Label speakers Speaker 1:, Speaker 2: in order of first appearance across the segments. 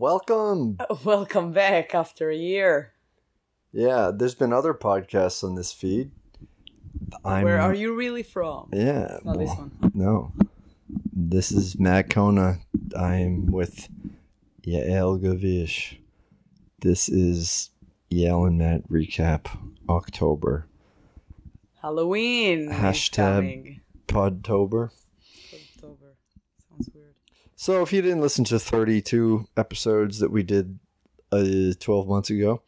Speaker 1: welcome.
Speaker 2: Welcome back after a year.
Speaker 1: Yeah, there's been other podcasts on this feed.
Speaker 2: Where are you really from?
Speaker 1: Yeah.
Speaker 2: It's not this one.
Speaker 1: No. This is Matt Kona. I'm with Yael Gavish. This is Yael and Matt Recap October.
Speaker 2: Halloween.
Speaker 1: Hashtag Podtober.
Speaker 2: October. Sounds weird.
Speaker 1: So if you didn't listen to 32 episodes that we did 12 months ago,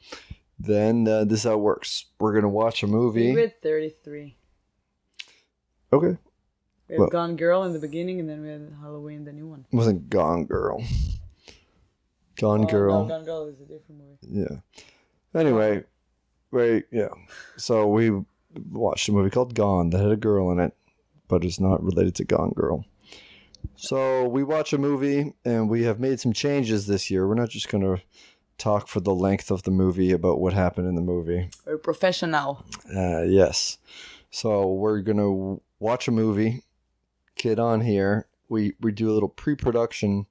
Speaker 1: then this is how it works. We're going to watch a movie.
Speaker 2: We read 33.
Speaker 1: Okay.
Speaker 2: We had Gone Girl in the beginning, and then we had Halloween, the new one.
Speaker 1: It wasn't Gone Girl. Gone Girl.
Speaker 2: No, Gone Girl is a different movie.
Speaker 1: Yeah. Anyway, so we watched a movie called Gone that had a girl in it, but it's not related to Gone Girl. So we watch a movie, and we have made some changes this year. We're not just going to talk for the length of the movie about what happened in the movie.
Speaker 2: We're professional.
Speaker 1: Yes. So we're going to watch a movie, get on here. We do a little pre-production.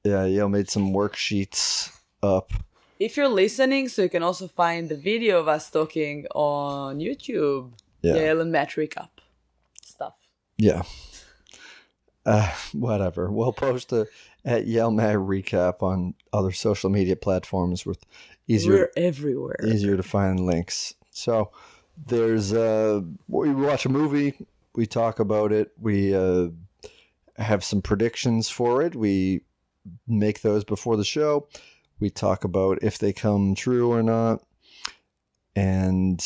Speaker 1: Yeah, made some worksheets up.
Speaker 2: If you're listening, so you can also find the video of us talking on YouTube.
Speaker 1: Yeah.
Speaker 2: Yael and Matt Recap stuff.
Speaker 1: Yeah. Whatever. We'll post at Yael Matt Recap on other social media platforms with
Speaker 2: We're everywhere.
Speaker 1: Easier to find links. So there's we watch a movie, we talk about it, we have some predictions for it. We make those before the show. We talk about if they come true or not. And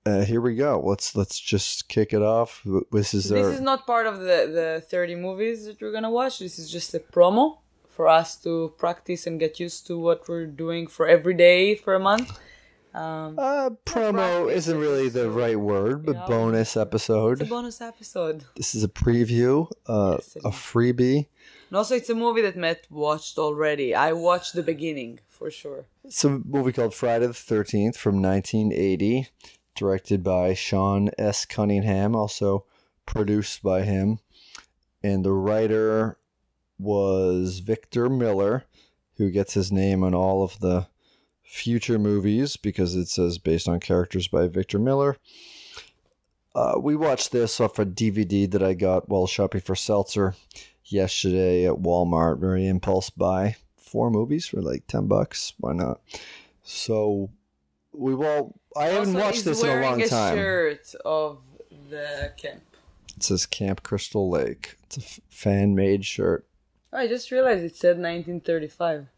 Speaker 1: here we go. Let's just kick it off. This is
Speaker 2: not part of the 30 movies that we're gonna watch. This is just a promo for us to practice and get used to what we're doing for every day for a month.
Speaker 1: Promo isn't really the right word, but bonus episode.
Speaker 2: It's a bonus episode.
Speaker 1: This is a preview, a freebie.
Speaker 2: And also, it's a movie that Matt watched already. I watched the beginning, for sure.
Speaker 1: It's a movie called Friday the 13th from 1980, directed by Sean S. Cunningham, also produced by him. And the writer was Victor Miller, who gets his name on all of the future movies because it says based on characters by Victor Miller. We watched this off a DVD that I got while shopping for seltzer yesterday at Walmart. Very impulse buy. 4 movies for like $10. Why not? So I haven't watched this in a long time.
Speaker 2: Wearing a shirt of the camp.
Speaker 1: It says Camp Crystal Lake. It's a fan-made shirt.
Speaker 2: Oh, I just realized it said 1935.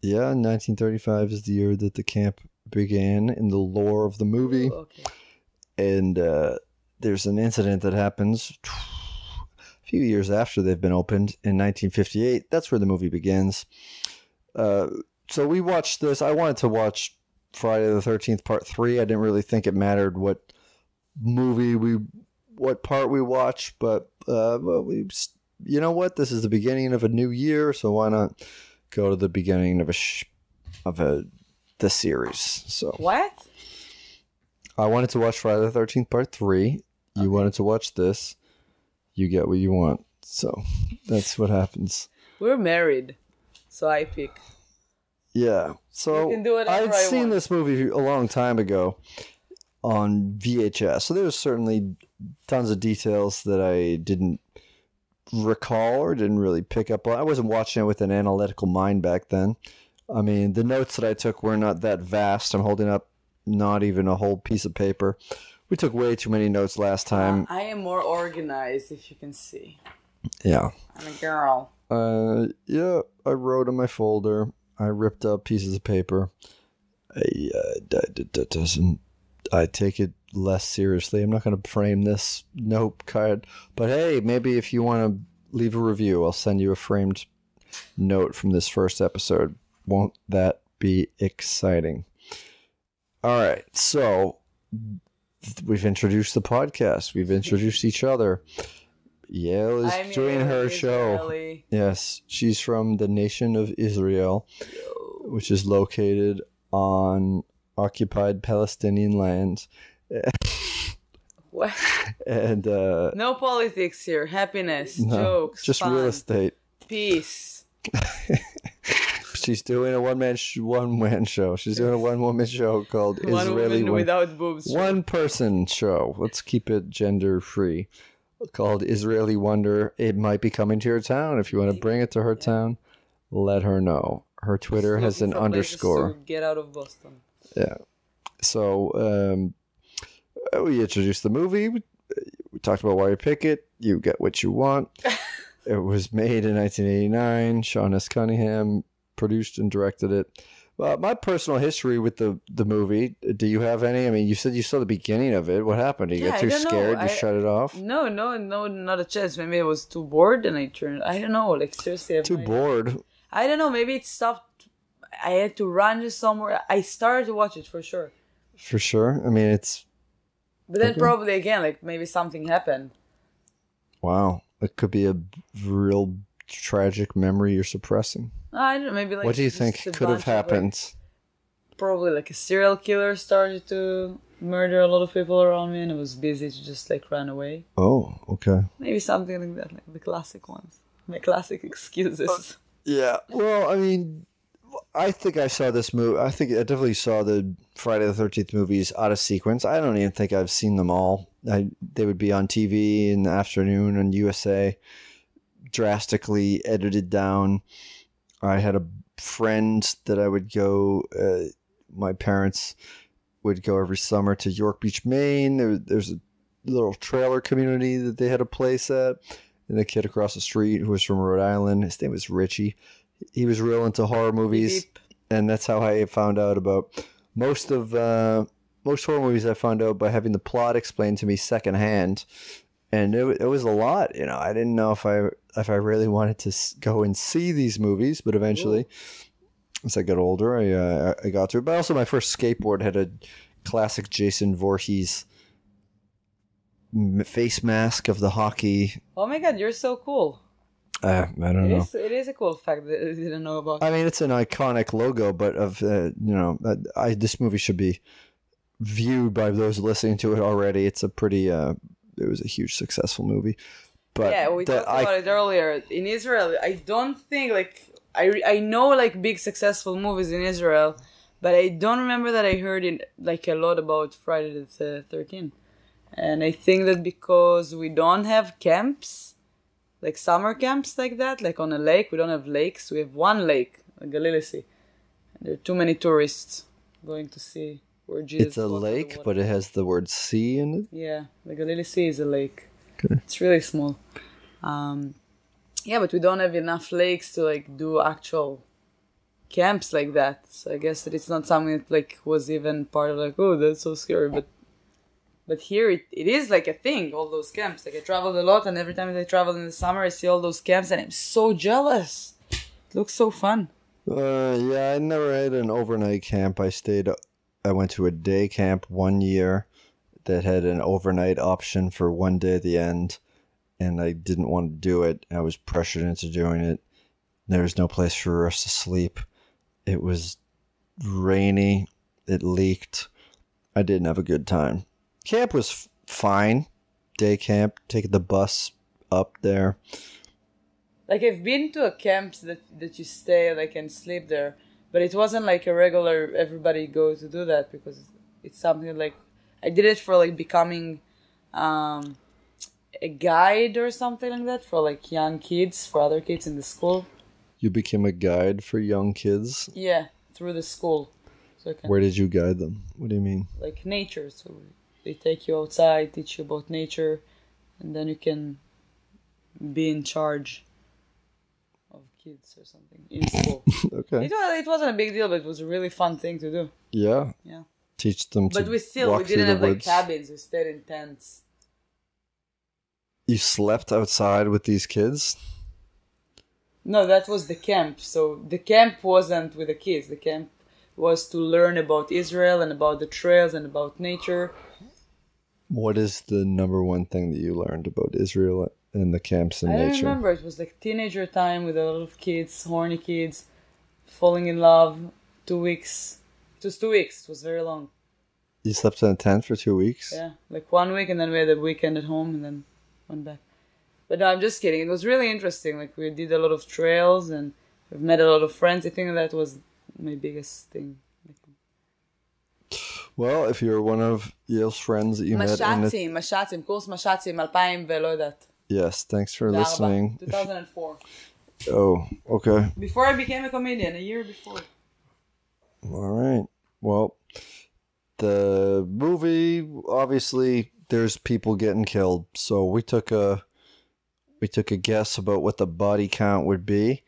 Speaker 1: Yeah, 1935 is the year that the camp began in the lore of the movie.
Speaker 2: Ooh, okay.
Speaker 1: And there's an incident that happens a few years after they've been opened in 1958. That's where the movie begins. So we watched this. I wanted to watch Friday the 13th Part 3. I didn't really think it mattered what part we watched, but you know what? This is the beginning of a new year, so why not go to the beginning of the series? So
Speaker 2: what?
Speaker 1: I wanted to watch Friday the 13th Part 3. You wanted to watch this. You get what you want. So that's what happens.
Speaker 2: We're married, so I pick.
Speaker 1: Yeah. So I'd seen this movie a long time ago on VHS. So there was certainly tons of details that I didn't recall or didn't really pick up on. I wasn't watching it with an analytical mind back then. I mean, the notes that I took were not that vast. I'm holding up not even a whole piece of paper. We took way too many notes last time.
Speaker 2: I am more organized, if you can see.
Speaker 1: Yeah.
Speaker 2: I'm a girl.
Speaker 1: Yeah, I wrote in my folder. I ripped up pieces of paper. I take it less seriously. I'm not going to frame this note card. But hey, maybe if you want to leave a review, I'll send you a framed note from this first episode. Won't that be exciting? All right, so we've introduced the podcast. We've introduced each other. Yael is doing her show.
Speaker 2: Israeli.
Speaker 1: Yes, she's from the nation of Israel, which is located on occupied Palestinian land.
Speaker 2: What?
Speaker 1: And
Speaker 2: no politics here. Happiness, jokes,
Speaker 1: just
Speaker 2: fun,
Speaker 1: real estate,
Speaker 2: peace.
Speaker 1: She's doing a one-man show. She's doing a one-woman show called
Speaker 2: One
Speaker 1: Israeli
Speaker 2: woman without boobs.
Speaker 1: one-person show. Let's keep it gender-free. Called Israeli Wonder. It might be coming to your town. If you want to bring it to her town, let her know. Her Twitter has an underscore.
Speaker 2: Get out of Boston.
Speaker 1: Yeah. So we introduced the movie. We talked about why you pick it. You get what you want. It was made in 1989. Sean S. Cunningham produced and directed it. Well, my personal history with the movie, do you have any? I mean, you said you saw the beginning of it. What happened? Did you get too scared? You shut it off?
Speaker 2: No, not a chance. Maybe I was too bored and I turned. I don't know. Like, seriously.
Speaker 1: Too bored?
Speaker 2: I don't know. Maybe it stopped. I had to run somewhere. I started to watch it for sure.
Speaker 1: For sure? I mean, it's...
Speaker 2: But then probably again, like, maybe something happened.
Speaker 1: Wow. It could be a real tragic memory you're suppressing.
Speaker 2: I don't know, maybe like...
Speaker 1: What do you think could have happened?
Speaker 2: Probably like a serial killer started to murder a lot of people around me and I was busy to just like run away.
Speaker 1: Oh, okay.
Speaker 2: Maybe something like that, like the classic ones. My classic excuses.
Speaker 1: Yeah, well, I mean, I think I saw this movie. I think I definitely saw the Friday the 13th movies out of sequence. I don't even think I've seen them all. They would be on TV in the afternoon on USA, drastically edited down. I had a friend that I would go, my parents would go every summer to York Beach, Maine. There's a little trailer community that they had a place at. And the kid across the street who was from Rhode Island, his name was Richie. He was real into horror movies.
Speaker 2: Beep.
Speaker 1: And that's how I found out about most horror movies. I found out by having the plot explained to me secondhand. And it was a lot, you know. I didn't know if I really wanted to go and see these movies, but eventually, as I got older, I got to it. But also, my first skateboard had a classic Jason Voorhees face mask of the hockey.
Speaker 2: Oh my god, you're so cool.
Speaker 1: I don't know.
Speaker 2: It is a cool fact that I didn't know about.
Speaker 1: I mean, it's an iconic logo, but this movie should be viewed by those listening to it already. It's a pretty. It was a huge successful movie. But
Speaker 2: yeah, we talked about it earlier. In Israel, I don't think, like... I know, like, big successful movies in Israel, but I don't remember that I heard it, like, a lot about Friday the 13th. And I think that because we don't have camps, like summer camps like that, like on a lake, we don't have lakes. We have one lake, the Galilee Sea. And there are too many tourists going to see where Jesus...
Speaker 1: It's a lake, but it has the word sea in it?
Speaker 2: Yeah, the Galilee Sea is a lake.
Speaker 1: Okay.
Speaker 2: It's really small. Yeah, but we don't have enough lakes to like do actual camps like that. So I guess that it's not something that like was even part of like, oh, that's so scary. But here it is like a thing, all those camps. Like I traveled a lot and every time I travel in the summer I see all those camps and I'm so jealous. It looks so fun.
Speaker 1: Yeah, I never had an overnight camp. I went to a day camp 1 year that had an overnight option for 1 day at the end. And I didn't want to do it. I was pressured into doing it. There was no place for us to sleep. It was rainy. It leaked. I didn't have a good time. Camp was fine. Day camp, taking the bus up there.
Speaker 2: Like I've been to a camps that you stay like and sleep there, but it wasn't like a regular everybody go to do that because it's something like I did it for like becoming a guide or something like that for like young kids, for other kids in the school.
Speaker 1: You became a guide for young kids?
Speaker 2: Yeah, through the school. So
Speaker 1: where did you guide them? What do you mean?
Speaker 2: Like nature. So they take you outside, teach you about nature, and then you can be in charge of kids or something in school.
Speaker 1: Okay.
Speaker 2: It wasn't a big deal, but it was a really fun thing to do.
Speaker 1: Yeah.
Speaker 2: Yeah.
Speaker 1: Teach them to
Speaker 2: But we didn't have like cabins. We stayed in tents.
Speaker 1: You slept outside with these kids?
Speaker 2: No, that was the camp. So the camp wasn't with the kids. The camp was to learn about Israel and about the trails and about nature.
Speaker 1: What is the number one thing that you learned about Israel and the camps and nature?
Speaker 2: I don't remember. It was like teenager time with a lot of kids, horny kids, falling in love. 2 weeks. It was 2 weeks. It was very long.
Speaker 1: You slept in a tent for 2 weeks?
Speaker 2: Yeah, like 1 week and then we had a weekend at home and then went back. But no, I'm just kidding. It was really interesting. Like we did a lot of trails and I've met a lot of friends. I think that was my biggest thing.
Speaker 1: Well, if you're one of Yael's friends that you met in
Speaker 2: מש"צים, קורס מש"צים, 2000 ולא יודעת.
Speaker 1: Yes, thanks for listening.
Speaker 2: 2004.
Speaker 1: Oh, okay.
Speaker 2: Before I became a comedian, a year before.
Speaker 1: All right. Well, the movie, obviously, there's people getting killed. So we took a guess about what the body count would be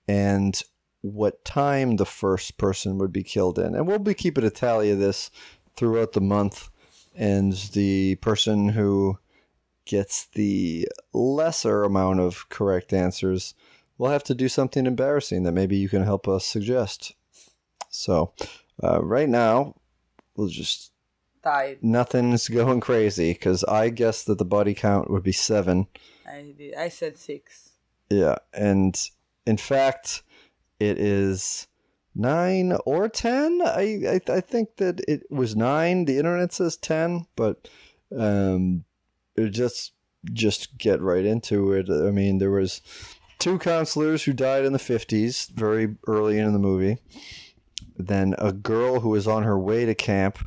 Speaker 1: and what time the first person would be killed in. And we'll be keeping a tally of this throughout the month. And the person who gets the lesser amount of correct answers will have to do something embarrassing that maybe you can help us suggest. So right now, we'll just...
Speaker 2: Died.
Speaker 1: Nothing's going crazy because I guessed that the body count would be 7.
Speaker 2: I said 6.
Speaker 1: Yeah, and in fact, it is 9 or 10. I think that it was 9. The internet says 10, but just get right into it. I mean, there was 2 counselors who died in the 50s, very early in the movie. Then a girl who was on her way to camp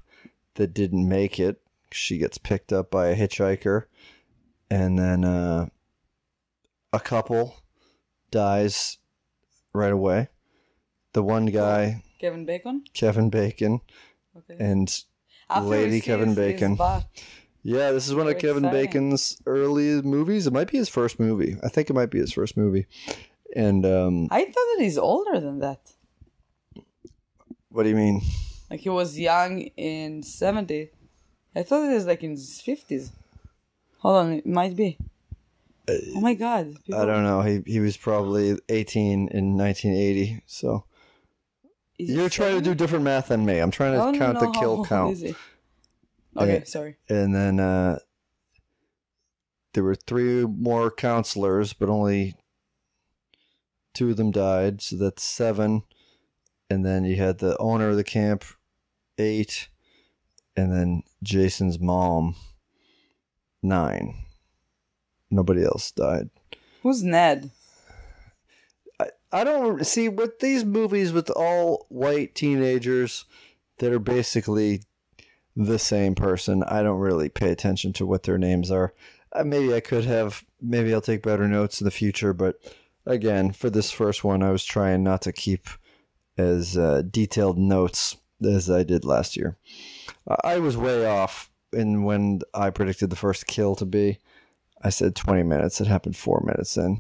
Speaker 1: that didn't make it. She gets picked up by a hitchhiker. And then a couple dies right away. The one guy...
Speaker 2: Kevin Bacon?
Speaker 1: Kevin Bacon.
Speaker 2: Okay.
Speaker 1: And
Speaker 2: After
Speaker 1: Lady Kevin Bacon. Yeah, this is one of Kevin Bacon's early movies. It might be his first movie. I think it might be his first movie. And
Speaker 2: I thought that he's older than that.
Speaker 1: What do you mean?
Speaker 2: Like he was young in 70. I thought it was like in his 50s. Hold on, it might be. Oh my God.
Speaker 1: I don't know. He was probably 18 in 1980. So you're trying to do different math than me. I'm trying to count the kill count.
Speaker 2: Okay, sorry.
Speaker 1: And then there were 3 more counselors, but only 2 of them died. So that's 7. And then you had the owner of the camp, 8. And then Jason's mom, 9. Nobody else died.
Speaker 2: Who's Ned?
Speaker 1: I don't see with these movies with all white teenagers that are basically the same person. I don't really pay attention to what their names are. Maybe I could have. Maybe I'll take better notes in the future. But again, for this first one, I was trying not to keep as detailed notes as I did last year. I was way off in when I predicted the first kill to be. I said 20 minutes. It happened 4 minutes in.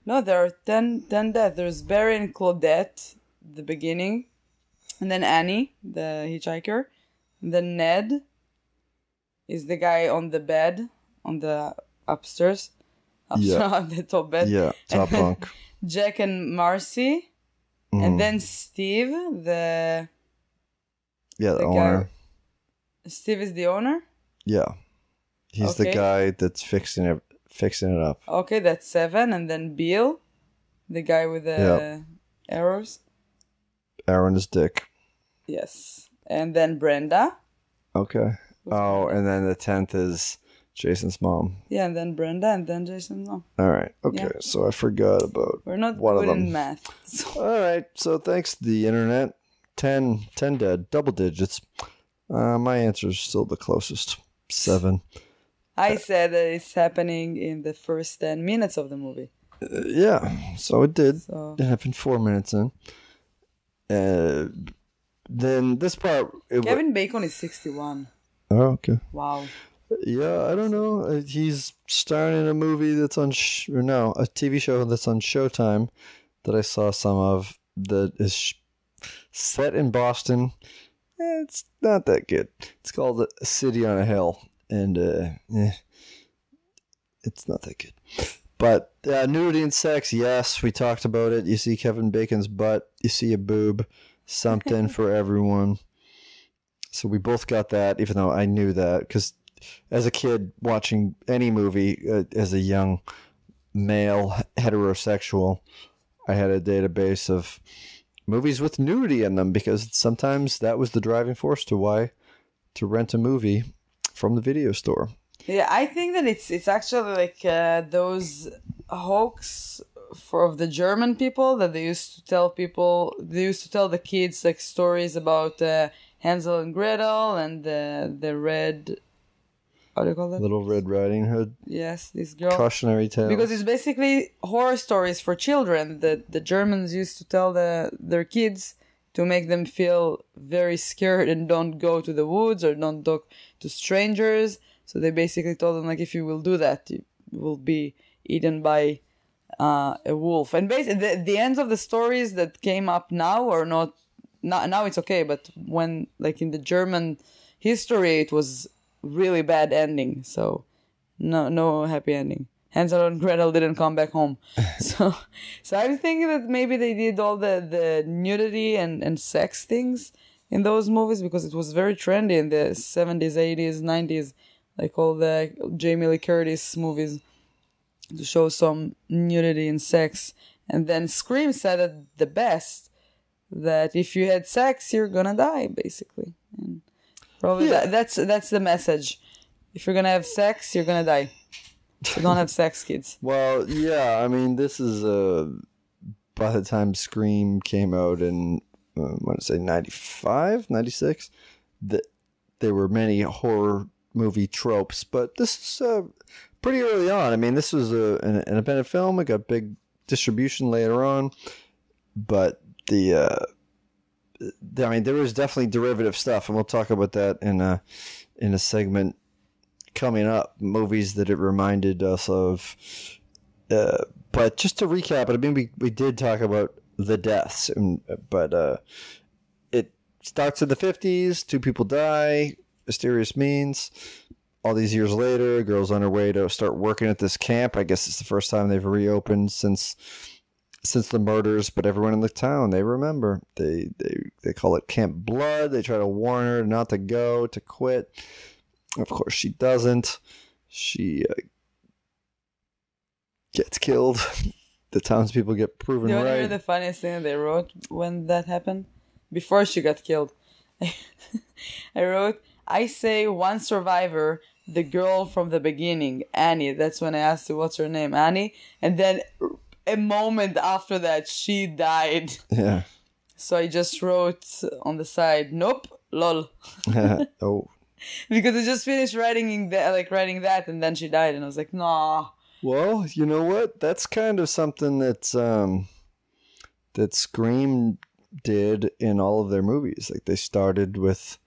Speaker 2: No, there are 10 deaths. There's Barry and Claudette, the beginning. And then Annie, the hitchhiker. And then Ned is the guy on the bed, on the upstairs. On the top bed.
Speaker 1: Yeah, top bunk.
Speaker 2: Jack and Marcy. And then Steve, the
Speaker 1: owner.
Speaker 2: Guy. Steve is the owner?
Speaker 1: Yeah. He's the guy that's fixing it up.
Speaker 2: Okay, that's 7. And then Bill, the guy with the arrows.
Speaker 1: Aaron is Dick.
Speaker 2: Yes. And then Brenda.
Speaker 1: Okay. And then the 10th is Jason's mom.
Speaker 2: Yeah, and then Brenda, and then Jason's mom.
Speaker 1: All right. Okay, so I forgot about
Speaker 2: We're not
Speaker 1: one
Speaker 2: good
Speaker 1: of them.
Speaker 2: in math. So.
Speaker 1: All right, so thanks to the internet. 10 dead, double digits. My answer is still the closest. 7.
Speaker 2: I said that it's happening in the first 10 minutes of the movie.
Speaker 1: Yeah, so it did. It happened 4 minutes in. Then this part...
Speaker 2: Kevin Bacon is 61.
Speaker 1: Oh, okay.
Speaker 2: Wow.
Speaker 1: Yeah, I don't know. He's starring in a movie that's on... a TV show that's on Showtime that I saw some of that is set in Boston. It's not that good. It's called A City on a Hill. And it's not that good. But nudity and sex, yes, we talked about it. You see Kevin Bacon's butt. You see a boob. Something for everyone. So we both got that, even though I knew that. Because as a kid watching any movie, as a young male heterosexual, I had a database of movies with nudity in them. Because sometimes that was the driving force to rent a movie from the video store.
Speaker 2: Yeah, I think that it's actually like those hoax of the German people that they used to tell people. They used to tell the kids like stories about Hansel and Gretel and the red. How do you call that?
Speaker 1: Little Red Riding Hood.
Speaker 2: Yes, this girl.
Speaker 1: Cautionary tale.
Speaker 2: Because it's basically horror stories for children that the Germans used to tell their kids to make them feel very scared and don't go to the woods or don't talk to strangers. So they basically told them, like, if you will do that, you will be eaten by a wolf. And basically, the ends of the stories that came up now are not now it's okay, but when, like, in the German history, it was really bad ending. So no happy ending. Hansel and Gretel didn't come back home. so I'm thinking that maybe they did all the nudity and sex things in those movies because it was very trendy in the 70s, 80s, 90s, like all the Jamie Lee Curtis movies, to show some nudity and sex. And then Scream said it the best, that if you had sex, you're gonna die, basically. And probably that's the message. If you're gonna have sex, you're gonna die. So don't have sex, kids.
Speaker 1: Well, yeah, I mean, this is by the time Scream came out in, I want to say 95, 96, there were many horror movie tropes, but this is pretty early on. I mean, this was an independent film. It got big distribution later on, but I mean, there was definitely derivative stuff, and we'll talk about that in a segment coming up, movies that it reminded us of. But just to recap it, I mean, we did talk about the deaths, but it starts in the 50s, 2 people die, mysterious means. All these years later, a girl's on her way to start working at this camp. I guess it's the first time they've reopened since the murders, but everyone in the town, they remember. They call it Camp Blood. They try to warn her not to go, to quit. Of course, she doesn't. She gets killed. The townspeople get proven right.
Speaker 2: Do you remember the funniest thing they wrote when that happened? Before she got killed. I wrote, I say one survivor, the girl from the beginning, Annie. That's when I asked her, what's her name? Annie. And then a moment after that, she died.
Speaker 1: Yeah.
Speaker 2: So I just wrote on the side, nope, lol.
Speaker 1: Oh.
Speaker 2: Because I just finished writing that, and then she died, and I was like, nah.
Speaker 1: Well, you know what? That's kind of something that Scream did in all of their movies. Like, they started with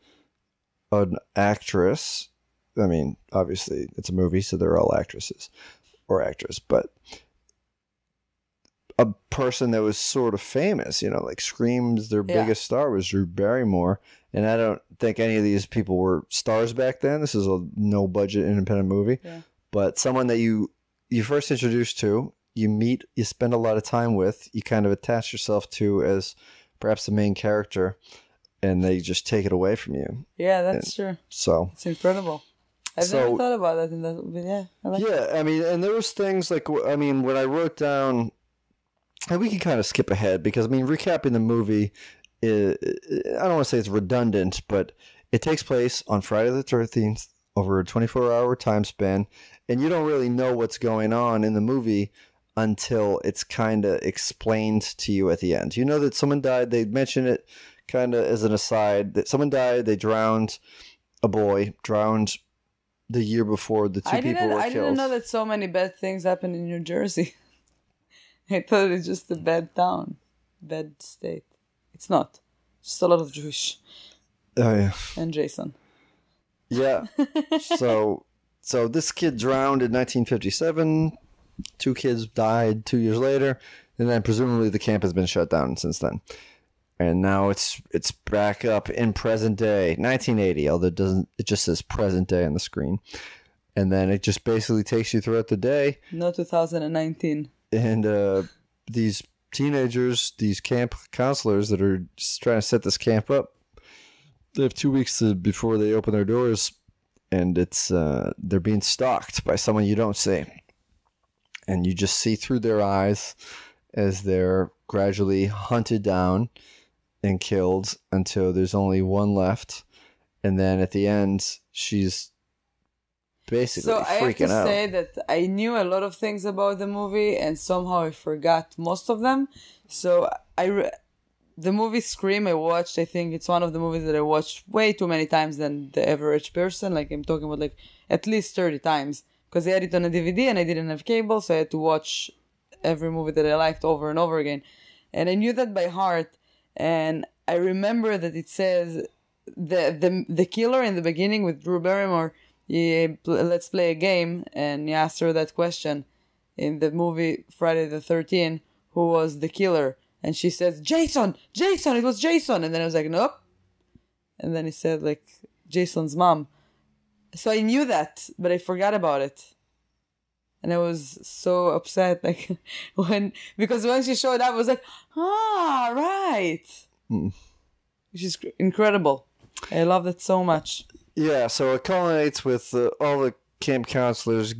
Speaker 1: an actress. I mean, obviously, it's a movie, so they're all actresses or actress, but a person that was sort of famous, like Scream's, their biggest star was Drew Barrymore. And I don't think any of these people were stars back then. This is a no-budget independent movie. Yeah. But someone that you first introduced to, you meet, you spend a lot of time with, you kind of attach yourself to as perhaps the main character, and they just take it away from you.
Speaker 2: Yeah, that's true.
Speaker 1: So
Speaker 2: it's incredible. I've never thought about that, but yeah, I like it.
Speaker 1: I mean, and there was things like, I mean, when I wrote down, and we can kind of skip ahead because, I mean, recapping the movie, I don't want to say it's redundant, but it takes place on Friday the 13th over a 24-hour time span, and you don't really know what's going on in the movie until it's kind of explained to you at the end. You know that someone died. They mention it kind of as an aside that someone died. They drowned a boy, drowned the year before the two people were killed.
Speaker 2: I didn't know that so many bad things happened in New Jersey. I thought it was just a bad town, bad state. It's not. Just a lot of Jewish.
Speaker 1: Oh, yeah.
Speaker 2: And Jason.
Speaker 1: Yeah. So this kid drowned in 1957. 2 kids died 2 years later. And then presumably the camp has been shut down since then. And now it's back up in present day, 1980, although it just says present day on the screen. And then it just basically takes you throughout the day.
Speaker 2: No 2019.
Speaker 1: And these teenagers, these camp counselors that are just trying to set this camp up, they have 2 weeks before they open their doors, and it's they're being stalked by someone you don't see. And you just see through their eyes as they're gradually hunted down and killed until there's only one left. And then at the end, she's basically
Speaker 2: So I have
Speaker 1: freaking
Speaker 2: to
Speaker 1: out.
Speaker 2: say that I knew a lot of things about the movie, and somehow I forgot most of them. So the movie Scream I watched, I think it's one of the movies that I watched way too many times than the average person. Like I'm talking about like at least 30 times. Because I had it on a DVD and I didn't have cable, so I had to watch every movie that I liked over and over again. And I knew that by heart. And I remember that it says the killer in the beginning with Drew Barrymore, let's play a game, and he asked her that question in the movie Friday the 13th, who was the killer? And she says, Jason, it was Jason. And then I was like, nope. And then he said like Jason's mom. So I knew that, but I forgot about it. And I was so upset, like, because when she showed up, I was like, right. Which is incredible. I love that so much.
Speaker 1: Yeah, so it culminates with all the camp counselors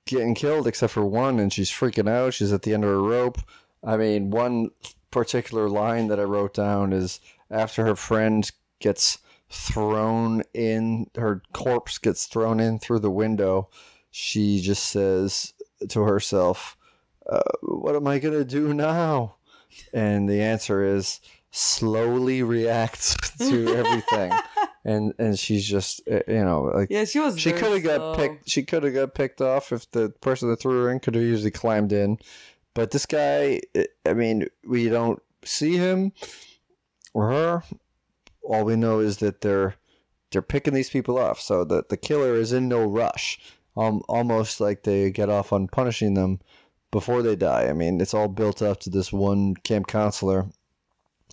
Speaker 1: getting killed except for one, and she's freaking out. She's at the end of her rope. I mean, one particular line that I wrote down is after her friend gets thrown in, her corpse gets thrown in through the window, she just says to herself, what am I gonna do now? And the answer is slowly reacts to everything. and she's just like,
Speaker 2: yeah, she could have
Speaker 1: got picked. She could have got picked off if the person that threw her in could have usually climbed in. But this guy, I mean, we don't see him or her. All we know is that they're picking these people off, so that the killer is in no rush. Almost like they get off on punishing them before they die. I mean, it's all built up to this one camp counselor,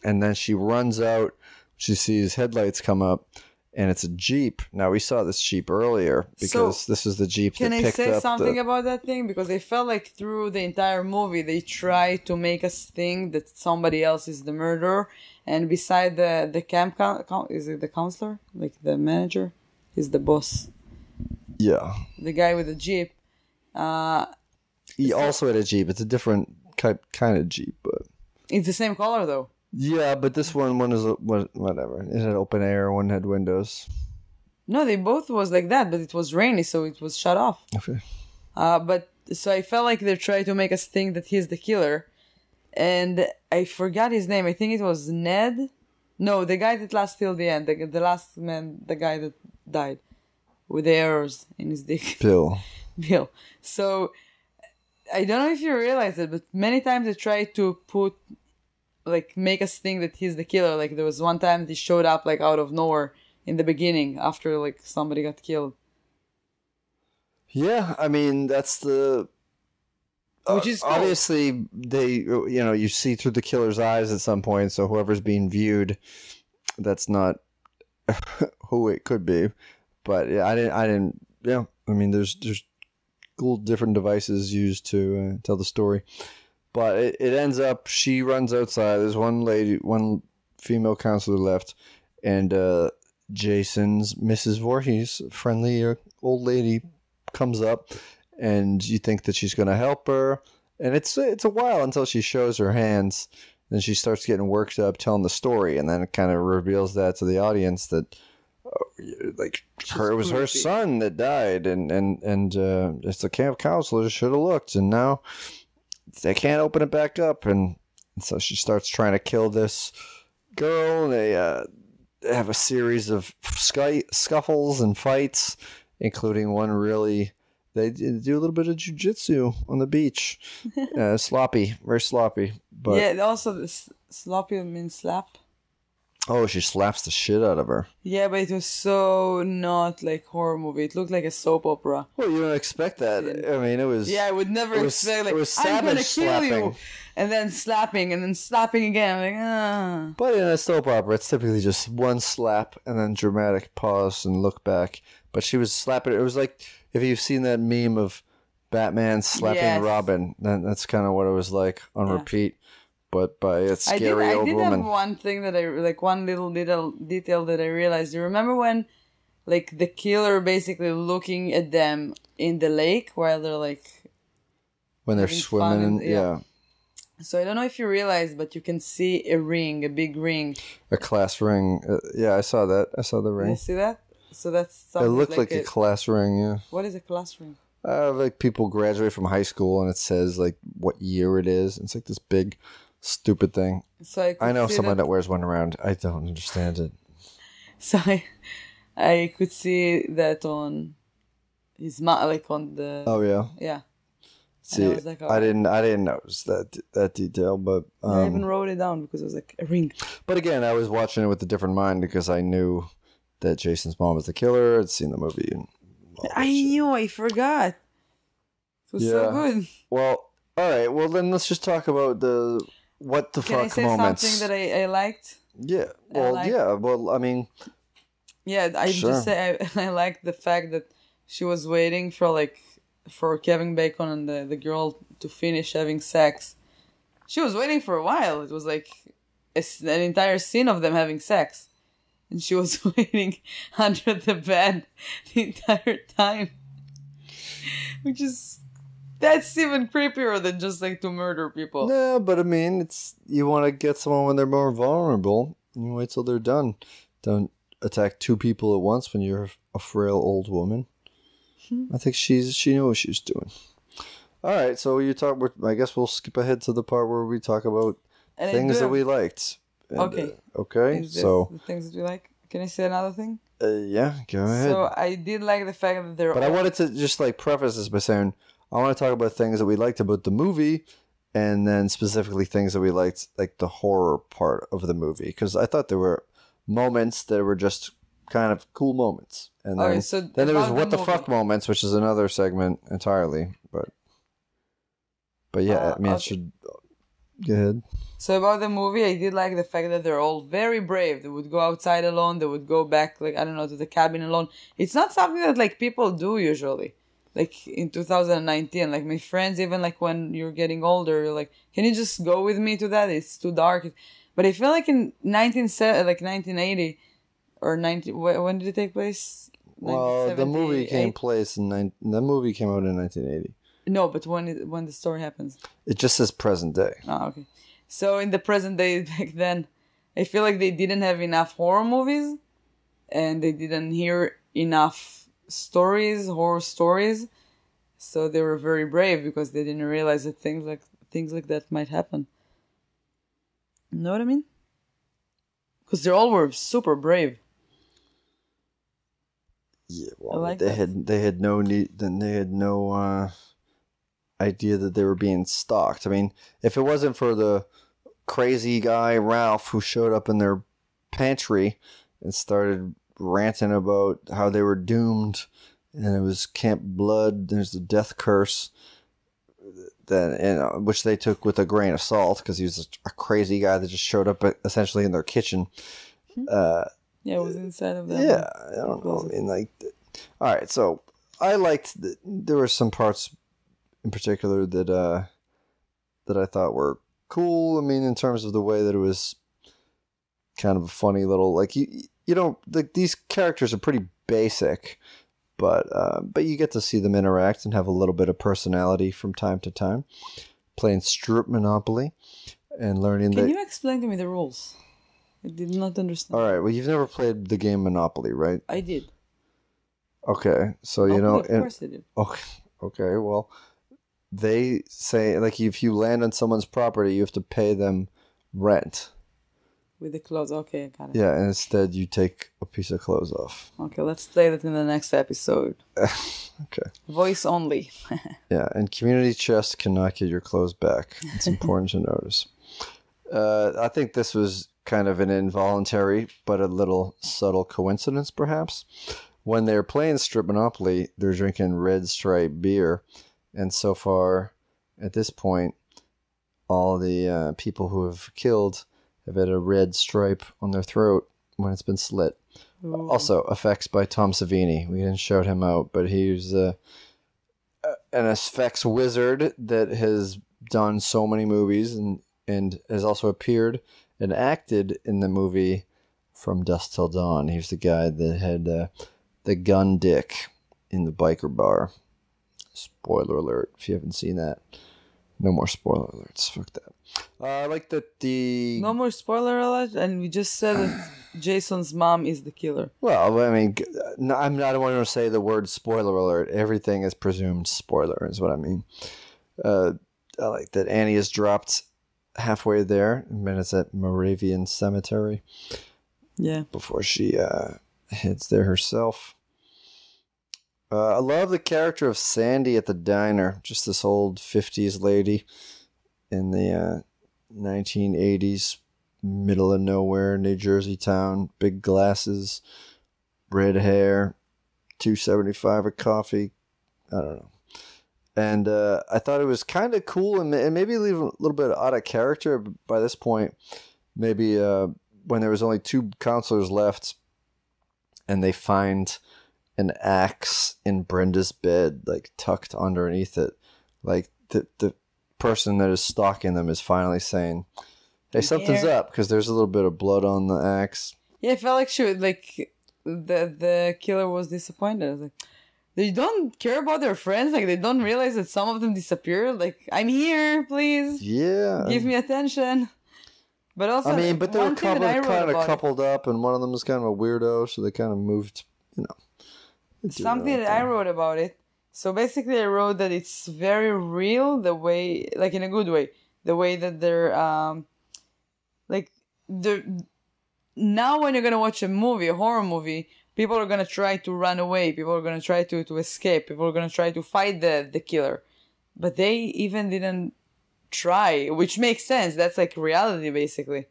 Speaker 1: and then she runs out. She sees headlights come up, and it's a Jeep. Now, we saw this Jeep earlier because this is the Jeep that picked up.
Speaker 2: Can I say something about that thing? Because I felt like through the entire movie, they try to make us think that somebody else is the murderer. And beside the camp, is it the counselor? Like the manager? He's the boss.
Speaker 1: Yeah.
Speaker 2: The guy with the Jeep.
Speaker 1: He also had a Jeep. It's a different kind of Jeep, but
Speaker 2: it's the same color, though.
Speaker 1: Yeah, but this one is whatever. It had open air, one had windows.
Speaker 2: No, they both was like that, but it was rainy, so it was shut off.
Speaker 1: Okay.
Speaker 2: But so I felt like they're trying to make us think that he's the killer, and I forgot his name. I think it was Ned. No, the guy that lasted till the end. The last man, the guy that died with the arrows in his dick.
Speaker 1: Bill.
Speaker 2: So I don't know if you realize it, but many times they try to make us think that he's the killer. Like there was one time that he showed up like out of nowhere in the beginning after like somebody got killed.
Speaker 1: Yeah, I mean that's the.
Speaker 2: Which is cool.
Speaker 1: Obviously they you see through the killer's eyes at some point. So whoever's being viewed, that's not who it could be. But yeah, I didn't. Yeah, I mean there's cool different devices used to tell the story. But it ends up, she runs outside. There's one female counselor left, and Jason's Mrs. Voorhees, friendly old lady, comes up, and you think that she's going to help her. And it's a while until she shows her hands. Then she starts getting worked up, telling the story, and then it kind of reveals that to the audience that it was her son that died, and it's the camp counselor should have looked, and now they can't open it back up, and so she starts trying to kill this girl. They have a series of scuffles and fights, including one they do a little bit of jiu-jitsu on the beach. Sloppy, very sloppy. But
Speaker 2: yeah, also sloppy means slap.
Speaker 1: Oh, she slaps the shit out of her.
Speaker 2: Yeah, but it was so not like horror movie. It looked like a soap opera.
Speaker 1: Well, you don't expect that. I mean, it was...
Speaker 2: Yeah, I would never expect, like,
Speaker 1: it was
Speaker 2: I'm gonna
Speaker 1: slapping.
Speaker 2: kill you! And then slapping, and then slapping again. Like, ah.
Speaker 1: But in a soap opera, it's typically just one slap, and then dramatic pause and look back. But she was slapping... It was like, if you've seen that meme of Batman slapping Robin, then that's kind of what it was like on repeat. But by a scary old woman. I did have
Speaker 2: one thing that one little detail that I realized. You remember when, like, the killer basically looking at them in the lake while they're like...
Speaker 1: When they're swimming, yeah.
Speaker 2: So I don't know if you realize, but you can see a big ring.
Speaker 1: A class ring. Yeah, I saw that. I saw the ring.
Speaker 2: You see that? So that's
Speaker 1: It
Speaker 2: something
Speaker 1: looked like a class ring, yeah.
Speaker 2: What is a class ring?
Speaker 1: Like people graduate from high school and it says like what year it is. It's like this big, stupid thing.
Speaker 2: So
Speaker 1: I know someone that wears one around. I don't understand it.
Speaker 2: So I could see that on his like on the.
Speaker 1: Oh yeah.
Speaker 2: Yeah.
Speaker 1: See, I, like, I didn't notice that detail, but
Speaker 2: I even wrote it down because it was like a ring.
Speaker 1: But again, I was watching it with a different mind because I knew that Jason's mom was the killer. I'd seen the movie, and
Speaker 2: I knew. I forgot. It was so good.
Speaker 1: Well, all right. Well, then let's just talk about the what the fuck moments.
Speaker 2: Can I say something that I liked?
Speaker 1: Yeah. Well, yeah. Well, I mean.
Speaker 2: Yeah, I just say I liked the fact that she was waiting for Kevin Bacon and the girl to finish having sex. She was waiting for a while. It was like an entire scene of them having sex. And she was waiting under the bed the entire time. Which is... That's even creepier than just like to murder people.
Speaker 1: No, but I mean, it's you want to get someone when they're more vulnerable. You wait till they're done. Don't attack two people at once when you're a frail old woman. I think she knew what she was doing. All right, so I guess we'll skip ahead to the part where we talk about things that we liked. And,
Speaker 2: okay.
Speaker 1: Okay. So
Speaker 2: the things that we like. Can I say another thing?
Speaker 1: Yeah, go ahead.
Speaker 2: So I did like the fact that they're.
Speaker 1: But I wanted to just like preface this by saying I want to talk about things that we liked about the movie, and then specifically things that we liked, like the horror part of the movie, because I thought there were moments that were just kind of cool moments. And then, then there was what the fuck moments, which is another segment entirely. But yeah, I mean, it should... Go ahead.
Speaker 2: So about the movie, I did like the fact that they're all very brave. They would go outside alone. They would go back, like, I don't know, to the cabin alone. It's not something that, like, people do usually. Like, in 2019, like, my friends, even, like, when you're getting older, you're like, can you just go with me to that? It's too dark. But I feel like in 1980... Or 90? When did it take place?
Speaker 1: Well, the movie came out in 1980.
Speaker 2: No, but when the story happens,
Speaker 1: it just says present day.
Speaker 2: Oh, okay. So in the present day back then, I feel like they didn't have enough horror movies, and they didn't hear enough horror stories. So they were very brave because they didn't realize that things like that might happen. You know what I mean? Because they all were super brave.
Speaker 1: Yeah, well, they had no need. Then they had no idea that they were being stalked. I mean, if it wasn't for the crazy guy Ralph who showed up in their pantry and started ranting about how they were doomed, and it was Camp Blood. There's the death curse. Which they took with a grain of salt because he was a crazy guy that just showed up essentially in their kitchen.
Speaker 2: Yeah, it was inside of that.
Speaker 1: Yeah, I don't know. I mean, like, all right. So I liked there were some parts in particular that I thought were cool. I mean, in terms of the way that it was kind of a funny little, like you don't like these characters are pretty basic, but you get to see them interact and have a little bit of personality from time to time, playing strip Monopoly and learning.
Speaker 2: Can you explain to me the rules? I did not understand.
Speaker 1: All right. Well, you've never played the game Monopoly, right?
Speaker 2: I did.
Speaker 1: Okay. So, you know...
Speaker 2: Of course I did.
Speaker 1: Okay. Well, they say, like, if you land on someone's property, you have to pay them rent.
Speaker 2: With the clothes. Okay, I got it.
Speaker 1: Yeah, and instead you take a piece of clothes off.
Speaker 2: Okay, let's play that in the next episode.
Speaker 1: Okay.
Speaker 2: Voice only.
Speaker 1: Yeah, and community chest cannot get your clothes back. It's important to notice. I think this was kind of an involuntary but a little subtle coincidence, perhaps. When they're playing Strip Monopoly, they're drinking Red Stripe beer, and so far, at this point, all the people who have killed have had a red stripe on their throat when it's been slit. Ooh. Also, effects by Tom Savini. We didn't shout him out, but he's an effects wizard that has done so many movies and has also appeared and acted in the movie From Dusk Till Dawn. He was the guy that had the gun dick in the biker bar. Spoiler alert if you haven't seen that No more spoiler alerts. Fuck that. I like that the...
Speaker 2: No more spoiler alert, and we just said that Jason's mom is the killer.
Speaker 1: Well, I mean, no, I don't want to say the word spoiler alert. Everything is presumed spoiler, is what I mean. I like that Annie is dropped halfway there, and then it's at Moravian Cemetery.
Speaker 2: Yeah.
Speaker 1: Before she heads there herself. I love the character of Sandy at the diner. Just this old 50s lady in the 1980s, middle of nowhere, New Jersey town. Big glasses, red hair, $2.75 a coffee. I don't know. And I thought it was kind of cool and maybe leave a little bit out of character by this point. Maybe when there was only 2 counselors left and they find an axe in Brenda's bed, like tucked underneath it. Like the person that is stalking them is finally saying, hey, something's up, because there's a little bit of blood on the axe.
Speaker 2: Yeah, I felt like she would, like, the killer was disappointed. I was like, they don't care about their friends? Like, they don't realize that some of them disappeared? Like, I'm here, please.
Speaker 1: Yeah.
Speaker 2: Give me attention. But also,
Speaker 1: I mean, but they were kind of coupled up, and one of them was kind of a weirdo, so they kind of moved, you know.
Speaker 2: Something that I wrote about it. So basically, I wrote that it's very real, the way, like in a good way, the way that they're, now when you're gonna watch a movie, a horror movie, people are gonna try to run away, people are gonna try to escape, people are gonna try to fight the killer, but they even didn't try, which makes sense. That's like reality, basically.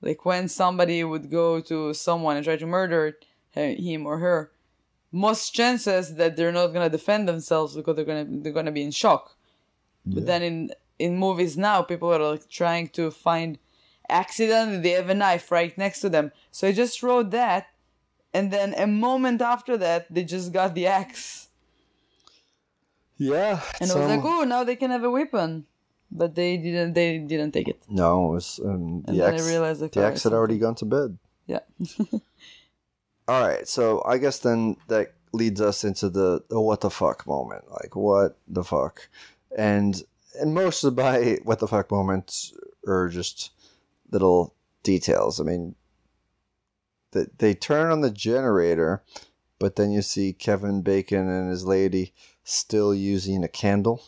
Speaker 2: Like when somebody would go to someone and try to murder him or her, most chances that they're not gonna defend themselves because they're gonna be in shock. Yeah. But then in movies now, people are like trying to find accident. They have a knife right next to them. So I just wrote that, and then a moment after that, they just got the axe.
Speaker 1: Yeah,
Speaker 2: and I was like, oh, now they can have a weapon, but they didn't. They didn't take it.
Speaker 1: No, it was the axe. I realized the axe had already gone to bed.
Speaker 2: Yeah.
Speaker 1: All right, so I guess then that leads us into the what the fuck moment. Like, what the fuck? And most of my what the fuck moments are just little details. I mean, they turn on the generator, but then you see Kevin Bacon and his lady still using a candle.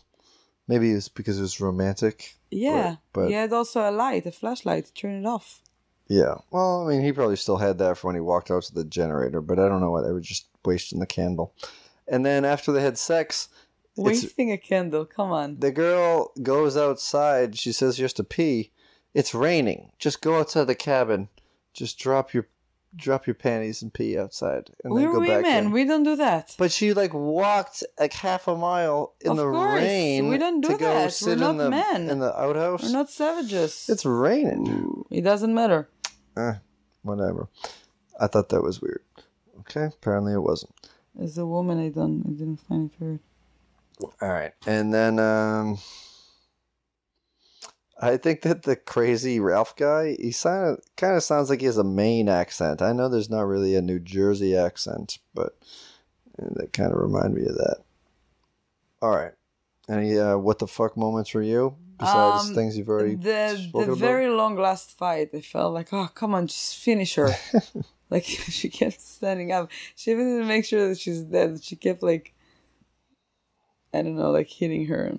Speaker 1: Maybe it's because it was romantic.
Speaker 2: Yeah, but he had also a flashlight to turn it off.
Speaker 1: Yeah, well, I mean, he probably still had that for when he walked out to the generator, but I don't know why they were just wasting the candle. And then after they had sex...
Speaker 2: Wasting a candle, come on.
Speaker 1: The girl goes outside, she says she has to pee. It's raining. Just go outside the cabin. Just drop your panties and pee outside. And
Speaker 2: We're
Speaker 1: then go
Speaker 2: women,
Speaker 1: back in.
Speaker 2: We don't do that.
Speaker 1: But she walked half a mile in the rain.
Speaker 2: We don't do
Speaker 1: to go
Speaker 2: that.
Speaker 1: sit
Speaker 2: We're not men.
Speaker 1: In the outhouse.
Speaker 2: We're not savages.
Speaker 1: It's raining.
Speaker 2: It doesn't matter.
Speaker 1: Whatever. I thought that was weird. Okay, apparently it wasn't.
Speaker 2: As a woman, I didn't find it weird.
Speaker 1: All right, and then I think that the crazy Ralph guy, he kind of sounds like he has a Maine accent. I know there's not really a New Jersey accent, but that kind of reminded me of that. All right, any what the fuck moments for you? Besides things you've already spoken about?
Speaker 2: The very long last fight, I felt like, oh, come on, just finish her. Like, she kept standing up. She even didn't make sure that she's dead. She kept, like, I don't know, like, hitting her.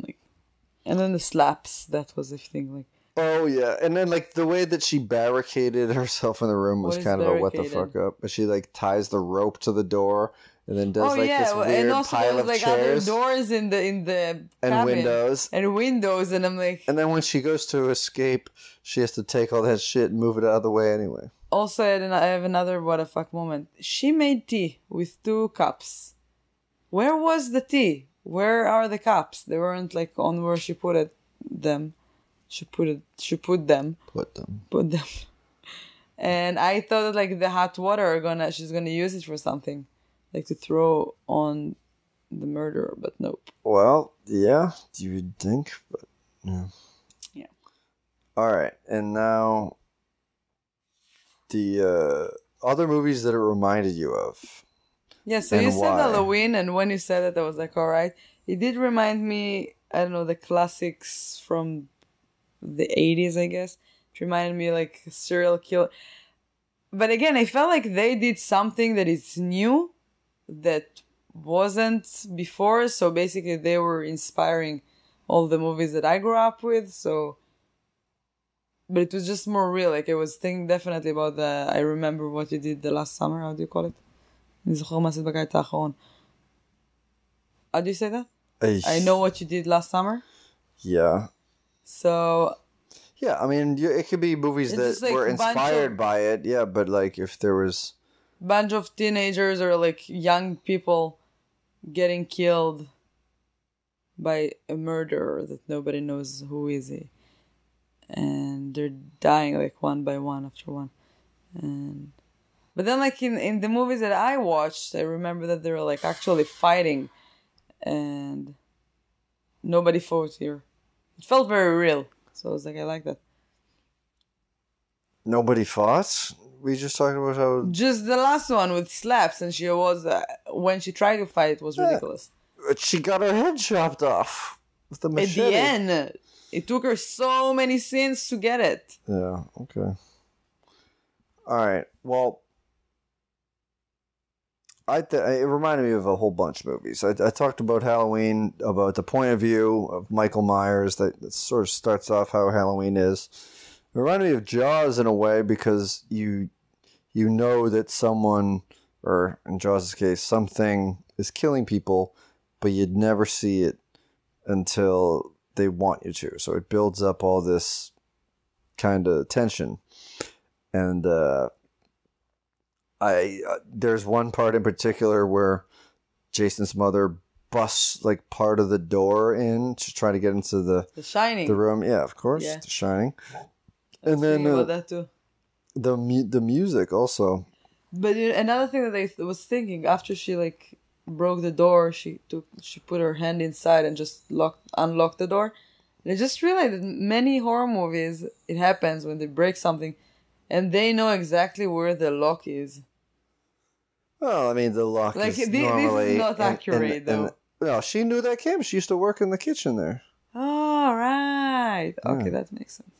Speaker 2: And then the slaps, that was the thing. Like,
Speaker 1: oh, yeah. And then, like, the way that she barricaded herself in the room was kind of a what the fuck up. But she, like, ties the rope to the door. And then does this weird pile of chairs.
Speaker 2: Other doors in the cabin.
Speaker 1: And windows.
Speaker 2: And windows, and I'm like...
Speaker 1: And then when she goes to escape, she has to take all that shit and move it out of the way anyway.
Speaker 2: Also, I have another what the fuck moment. She made tea with 2 cups. Where was the tea? Where are the cups? They weren't, like, on where she put them. She put them. And I thought that, like, the hot water, she's gonna use it for something. Like to throw on the murderer, but nope.
Speaker 1: Well, yeah, you would think, but yeah.
Speaker 2: Yeah.
Speaker 1: All right, and now the other movies that it reminded you of.
Speaker 2: Yeah, so you said Halloween, and when you said it, I was like, all right. It did remind me I don't know, the classics from the 80s, I guess. It reminded me like serial killer. But again, I felt like they did something that is new that wasn't before. So basically they were inspiring all the movies that I grew up with. So, but it was just more real. Like I was thinking definitely about I remember what you did the last summer. How do you call it? אני זוכר מה עשית בקיץ האחרון. How do you say that? I know what you did last summer.
Speaker 1: Yeah.
Speaker 2: So...
Speaker 1: Yeah, I mean, it could be movies that like were inspired by it. Yeah, but like if there was...
Speaker 2: bunch of teenagers or like young people getting killed by a murderer that nobody knows who is he. And they're dying like one by one after one. But then like in the movies that I watched, I remember that they were like actually fighting and nobody fought here. It felt very real. So I was like, I like that.
Speaker 1: Nobody fought? We just talked about how...
Speaker 2: Just the last one with slaps, and she was... when she tried to fight, it was ridiculous.
Speaker 1: But she got her head chopped off with the machete.
Speaker 2: At the end, it took her so many scenes to get it.
Speaker 1: Yeah, okay. Alright, well... it reminded me of a whole bunch of movies. I talked about Halloween, about the point of view of Michael Myers that sort of starts off how Halloween is. It reminded me of Jaws in a way because you know that someone, or in Jaws' case, something is killing people, but you'd never see it until they want you to. So it builds up all this kind of tension. And there's one part in particular where Jason's mother busts like part of the door in to try to get into the
Speaker 2: Shining,
Speaker 1: the room. Yeah, of course, yeah. The Shining. And then
Speaker 2: about that too.
Speaker 1: The music also.
Speaker 2: But another thing that I was thinking after she like broke the door, she put her hand inside and just unlocked the door. And I just realized that many horror movies it happens when they break something, and they know exactly where the lock is.
Speaker 1: Well, I mean, the lock
Speaker 2: like,
Speaker 1: is normally...
Speaker 2: This is not accurate, though.
Speaker 1: No, she knew that came. She used to work in the kitchen there.
Speaker 2: Oh, right. Okay,
Speaker 1: Yeah.
Speaker 2: that makes sense.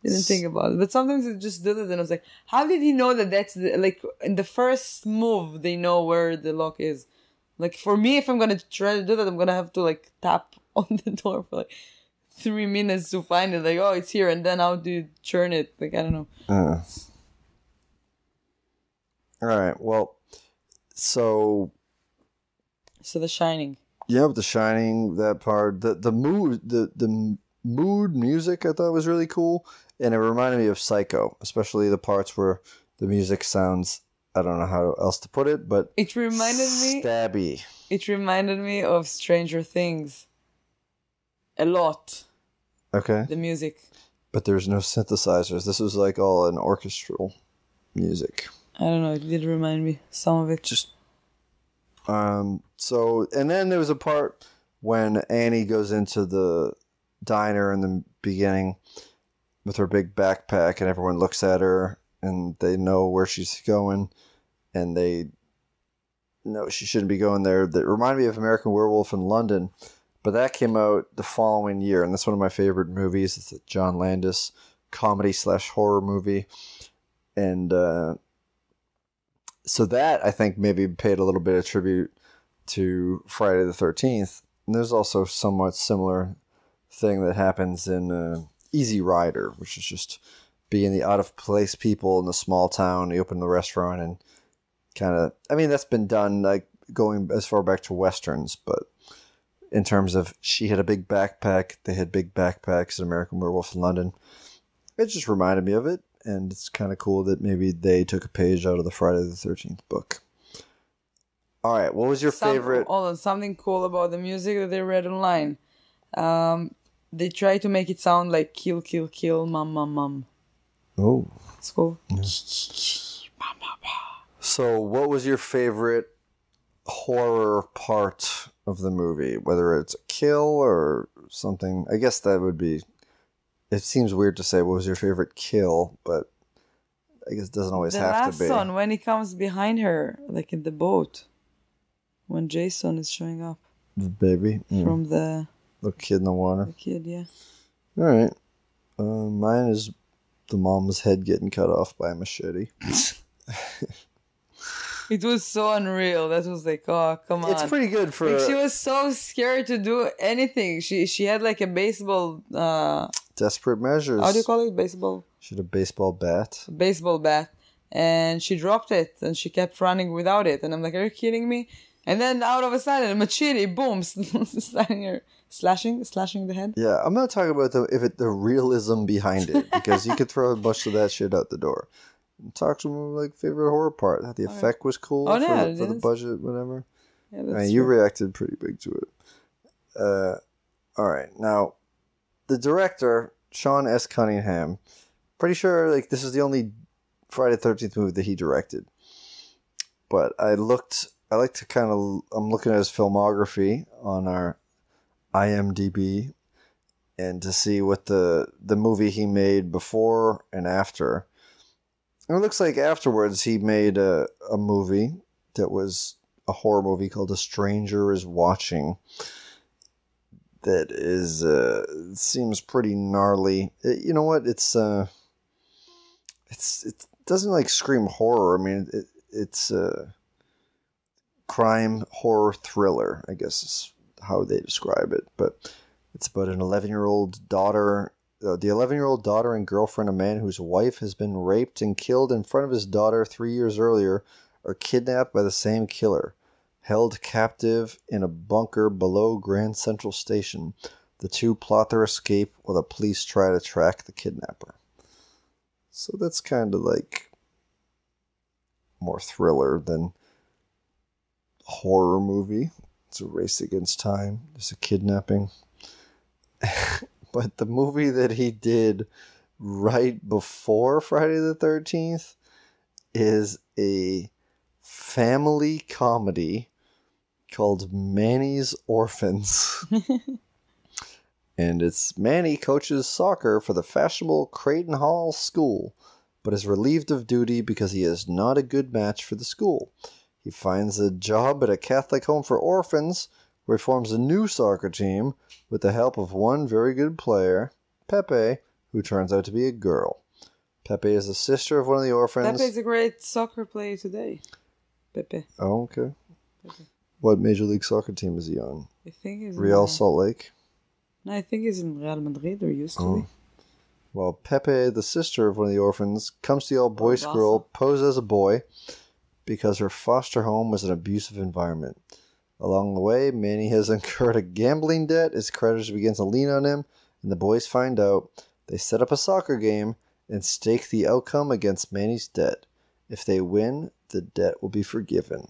Speaker 2: Didn't think about it. But sometimes it just did it, and I was like, how did he know that that's... like, in the first move, they know where the lock is. Like, for me, if I'm going to try to do that, I'm going to have to, like, tap on the door for, like, 3 minutes to find it. Like, oh, it's here, and then how do you turn it? Like, I don't know.
Speaker 1: All right, well... So
Speaker 2: The Shining.
Speaker 1: Yeah, with The Shining, that part, the mood music I thought was really cool, and it reminded me of Psycho, especially the parts where the music sounds, I don't know how else to put it, but
Speaker 2: it reminded me
Speaker 1: stabby.
Speaker 2: It reminded me of Stranger Things a lot.
Speaker 1: Okay.
Speaker 2: The music. But
Speaker 1: there's no synthesizers. This was like all an orchestral music.
Speaker 2: I don't know, it did remind me, some of it.
Speaker 1: Just, so, and then there was a part when Annie goes into the diner in the beginning with her big backpack and everyone looks at her and they know where she's going and they know she shouldn't be going there. That reminded me of American Werewolf in London, but that came out the following year, and that's one of my favorite movies. It's a John Landis comedy/horror movie, and so that, I think, maybe paid a little bit of tribute to Friday the 13th. And there's also somewhat similar thing that happens in Easy Rider, which is just being the out-of-place people in the small town. You open the restaurant and kind of... I mean, that's been done, like, going as far back to Westerns, but in terms of she had a big backpack, they had big backpacks in American Werewolf in London. It just reminded me of it. And it's kind of cool that maybe they took a page out of the Friday the 13th book. All right, what was your favorite?
Speaker 2: Hold on, something cool about the music that they read online. They try to make it sound like kill, kill, kill, mum, mum, mum.
Speaker 1: Oh.
Speaker 2: It's cool. Yeah.
Speaker 1: So what was your favorite horror part of the movie? Whether it's a kill or something. I guess that would be... It seems weird to say what was your favorite kill, but I guess it doesn't always have to be.
Speaker 2: The last one, when he comes behind her, like in the boat, when Jason is showing up.
Speaker 1: The baby?
Speaker 2: From the...
Speaker 1: Little kid in the water.
Speaker 2: The kid, yeah.
Speaker 1: All right. Mine is the mom's head getting cut off by a machete.
Speaker 2: It was so unreal. That was like, oh, come on.
Speaker 1: It's pretty good for...
Speaker 2: Like, she was so scared to do anything. She had like a baseball...
Speaker 1: desperate measures.
Speaker 2: How do you call it? Baseball?
Speaker 1: She had a baseball bat.
Speaker 2: Baseball bat. And she dropped it. And she kept running without it. And I'm like, are you kidding me? And then out of a sudden, a machete, boom, slashing the head.
Speaker 1: Yeah, I'm not talking about the realism behind it. Because you could throw a bunch of that shit out the door. Talk to me like favorite horror part. That the effect was cool for the budget, whatever. Yeah, you reacted pretty big to it. All right, now the director Sean S. Cunningham. Pretty sure like this is the only Friday the 13th movie that he directed. But I like to kind of. I'm looking at his filmography on our IMDb, and to see what the movie he made before and after. And it looks like afterwards he made a movie that was a horror movie called A Stranger is Watching. That is seems pretty gnarly. You know what? It doesn't like scream horror. I mean, it's a crime horror thriller, I guess is how they describe it. But it's about an 11-year-old daughter. The 11-year-old daughter and girlfriend, a man whose wife has been raped and killed in front of his daughter 3 years earlier, are kidnapped by the same killer. Held captive in a bunker below Grand Central Station, the two plot their escape while the police try to track the kidnapper. So that's kind of like more thriller than horror movie. It's a race against time. There's a kidnapping. But the movie that he did right before Friday the 13th is a family comedy called Manny's Orphans. And it's Manny coaches soccer for the fashionable Creighton Hall School, but is relieved of duty because he is not a good match for the school. He finds a job at a Catholic home for orphans, where he forms a new soccer team with the help of one very good player, Pepe, who turns out to be a girl. Pepe is the sister of one of the orphans.
Speaker 2: Pepe is a great soccer player today. Pepe.
Speaker 1: Oh, okay.
Speaker 2: Pepe.
Speaker 1: What Major League Soccer team is he on?
Speaker 2: I think he's
Speaker 1: Real Salt Lake?
Speaker 2: No, I think he's in Real Madrid, or used to be.
Speaker 1: Well, Pepe, the sister of one of the orphans, comes to the all-boy school, posed as a boy, because her foster home was an abusive environment. Along the way, Manny has incurred a gambling debt as creditors begin to lean on him, and the boys find out. They set up a soccer game and stake the outcome against Manny's debt. If they win, the debt will be forgiven.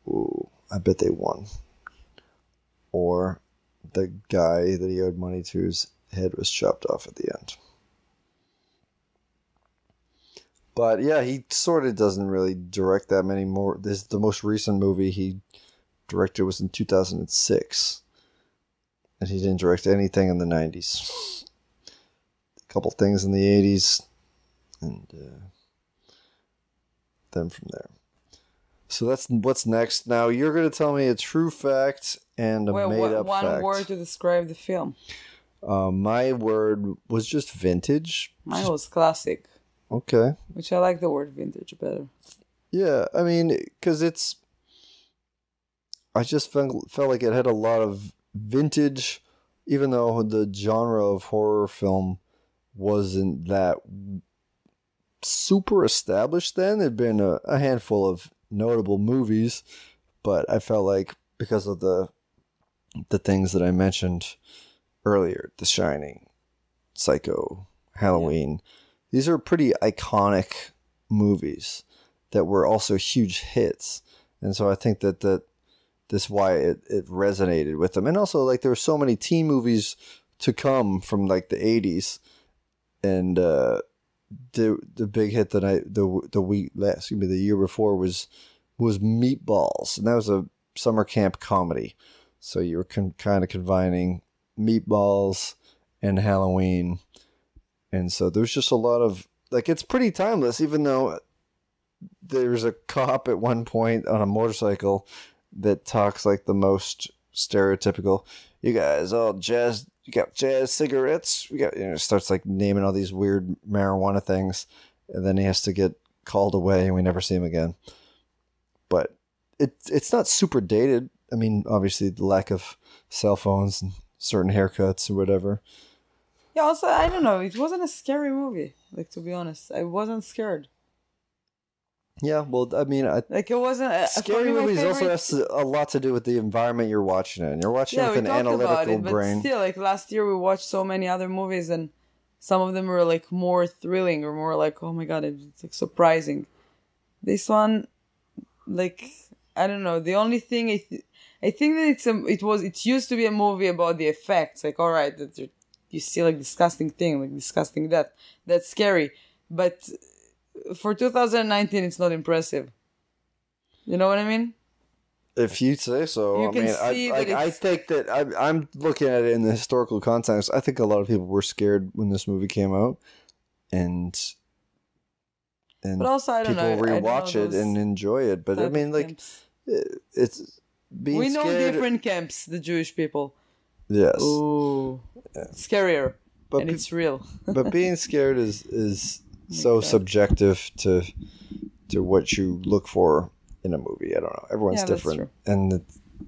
Speaker 1: Ooh, I bet they won. Or the guy that he owed money to's head was chopped off at the end. But yeah, he sort of doesn't really direct that many more. The most recent movie he directed was in 2006. And he didn't direct anything in the 90s. A couple things in the 80s. And then from there. So that's what's next. Now you're going to tell me a true fact and a made-up fact.
Speaker 2: One word to describe the film.
Speaker 1: My word was just vintage.
Speaker 2: Mine was classic.
Speaker 1: Okay.
Speaker 2: Which I like the word vintage better.
Speaker 1: Yeah, I mean, because I just felt like it had a lot of vintage, even though the genre of horror film wasn't that super established then. There'd been a handful of notable movies, but I felt like because of the things that I mentioned earlier, The Shining, Psycho, Halloween, these are pretty iconic movies that were also huge hits. And so I think that this why it resonated with them. And also, like, there were so many teen movies to come from like the 80s, and the big hit that the year before was Meatballs, and that was a summer camp comedy. So you were kind of combining Meatballs and Halloween, and so there's just a lot of, like, it's pretty timeless, even though there's a cop at one point on a motorcycle that talks like the most stereotypical, you guys all jazz. You got jazz cigarettes. We got starts like naming all these weird marijuana things, and then he has to get called away, and we never see him again. But it's not super dated. I mean, obviously the lack of cell phones and certain haircuts or whatever.
Speaker 2: Yeah. Also, I don't know. It wasn't a scary movie. Like, to be honest, I wasn't scared.
Speaker 1: Yeah, well, I mean,
Speaker 2: Like, it wasn't
Speaker 1: scary movies also has a lot to do with the environment you're watching it. And you're watching it with an analytical brain.
Speaker 2: But still, like last year we watched so many other movies, and some of them were like more thrilling or more like, oh my god, it's like surprising. This one, like, I don't know. The only thing I think that it used to be a movie about the effects. Like, all right, that you see like disgusting thing, like disgusting that. That's scary, but for 2019, it's not impressive. You know what I mean?
Speaker 1: If you say so. I think that I'm looking at it in the historical context. I think a lot of people were scared when this movie came out, and but also I don't know. People rewatch it and enjoy it. But I mean, like, it's being
Speaker 2: we know
Speaker 1: scared.
Speaker 2: Different camps, the Jewish people.
Speaker 1: Yes.
Speaker 2: Ooh, scarier, and it's real.
Speaker 1: But being scared is so subjective to what you look for in a movie. I don't know. Everyone's different. That's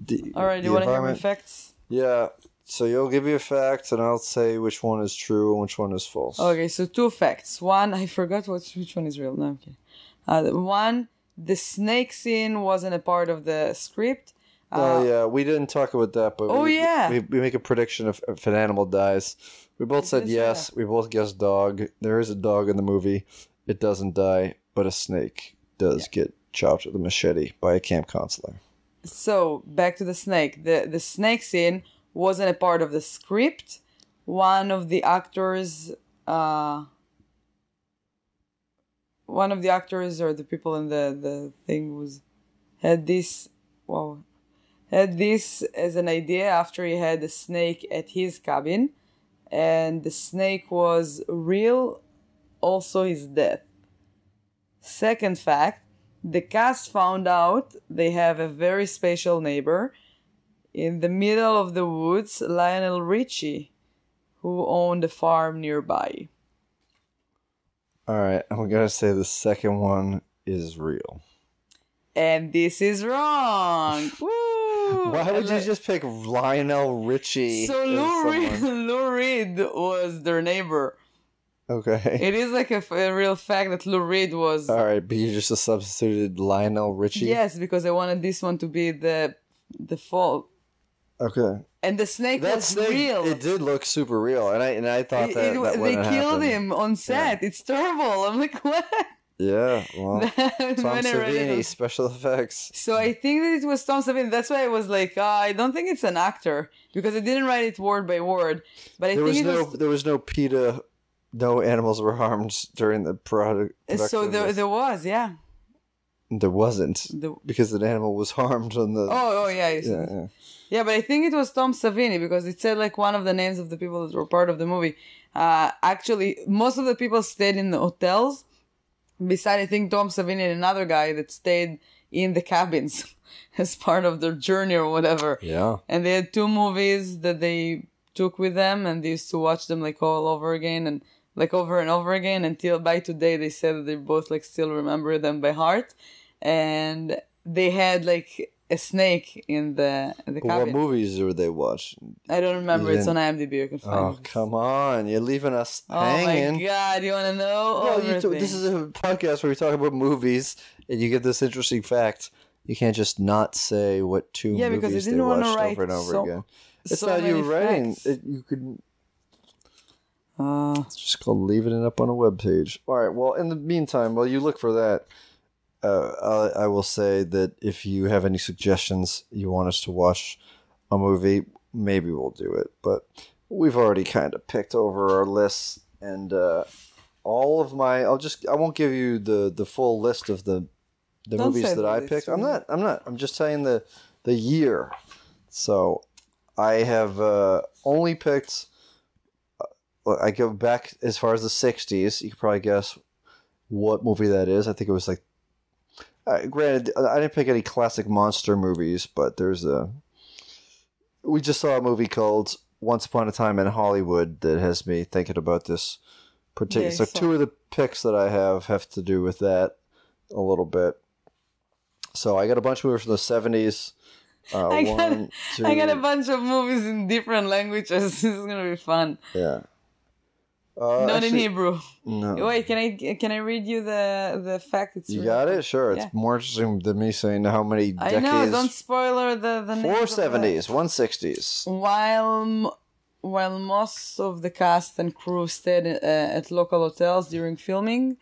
Speaker 1: true. And
Speaker 2: all right, do you want to hear my facts?
Speaker 1: Yeah. So you'll give you a fact, and I'll say which one is true and which one is false.
Speaker 2: Okay, so 2 facts. One, I forgot which one is real. No, okay. One, the snake scene wasn't a part of the script.
Speaker 1: Yeah, we didn't talk about that, but we make a prediction if an animal dies. We both said yes. Yeah. We both guessed dog. There is a dog in the movie. It doesn't die, but a snake does get chopped with a machete by a camp counselor.
Speaker 2: So, back to the snake. The snake scene wasn't a part of the script. One of the actors or the people in the thing had this as an idea after he had a snake at his cabin, and the snake was real, also his death. Second fact, the cast found out they have a very special neighbor in the middle of the woods, Lionel Richie, who owned a farm nearby.
Speaker 1: Alright, I'm gonna say the second one is real.
Speaker 2: And this is wrong! Woo!
Speaker 1: Why would you just pick Lionel Richie?
Speaker 2: So Lou Reed was their neighbor.
Speaker 1: Okay.
Speaker 2: It is like a real fact that Lou Reed was...
Speaker 1: Alright, but you just substituted Lionel Richie?
Speaker 2: Yes, because I wanted this one to be the fault.
Speaker 1: Okay.
Speaker 2: And the snake was real.
Speaker 1: It did look super real, and I thought that
Speaker 2: they killed him on set. Yeah. It's terrible. I'm like, what?
Speaker 1: Yeah, well, Tom Savini, special effects.
Speaker 2: So I think that it was Tom Savini. That's why I was like, I don't think it's an actor, because I didn't write it word by word. But there
Speaker 1: was no PETA, no animals were harmed during the production.
Speaker 2: So there was, yeah.
Speaker 1: There wasn't, because an animal was harmed on the...
Speaker 2: Oh yeah. Yeah, but I think it was Tom Savini, because it said like one of the names of the people that were part of the movie. Actually, most of the people stayed in the hotels. Besides, I think Tom Savini and another guy that stayed in the cabins as part of their journey or whatever.
Speaker 1: Yeah.
Speaker 2: And they had 2 movies that they took with them, and they used to watch them like all over again and like over and over again until by today they said that they both like still remember them by heart. And they had like a snake in the cabin.
Speaker 1: What movies were they watching?
Speaker 2: I don't remember. It's on IMDb. You can find it.
Speaker 1: Oh, come on. You're leaving us hanging.
Speaker 2: Oh my god, you want to know?
Speaker 1: Well, this is a podcast where we talk about movies, and you get this interesting fact. You can't just not say what 2 movies they watched over and over again. It's not you writing. You could... It's just called leaving it up on a webpage. All right, well, in the meantime, while you look for that, I will say that if you have any suggestions you want us to watch a movie, maybe we'll do it. But we've already kind of picked over our lists, and all of my I won't give you the full list of the movies that I picked. I'm not. I'm just saying the year. So I have only picked. I go back as far as the 60s. You could probably guess what movie that is. I think it was like. Granted, I didn't pick any classic monster movies, but there's we just saw a movie called Once Upon a Time in Hollywood that has me thinking about this particular.
Speaker 2: Yeah,
Speaker 1: so two of the picks that I have to do with that a little bit. So I got a bunch of movies from the 70s.
Speaker 2: I got a bunch of movies in different languages. This is gonna be fun.
Speaker 1: Yeah.
Speaker 2: Not in Hebrew.
Speaker 1: No.
Speaker 2: Wait, can I read you the fact? It's
Speaker 1: You got it? Sure. It's more interesting than me saying how many decades. I know.
Speaker 2: Don't spoiler the
Speaker 1: 470s, 160s.
Speaker 2: While most of the cast and crew stayed at local hotels during filming,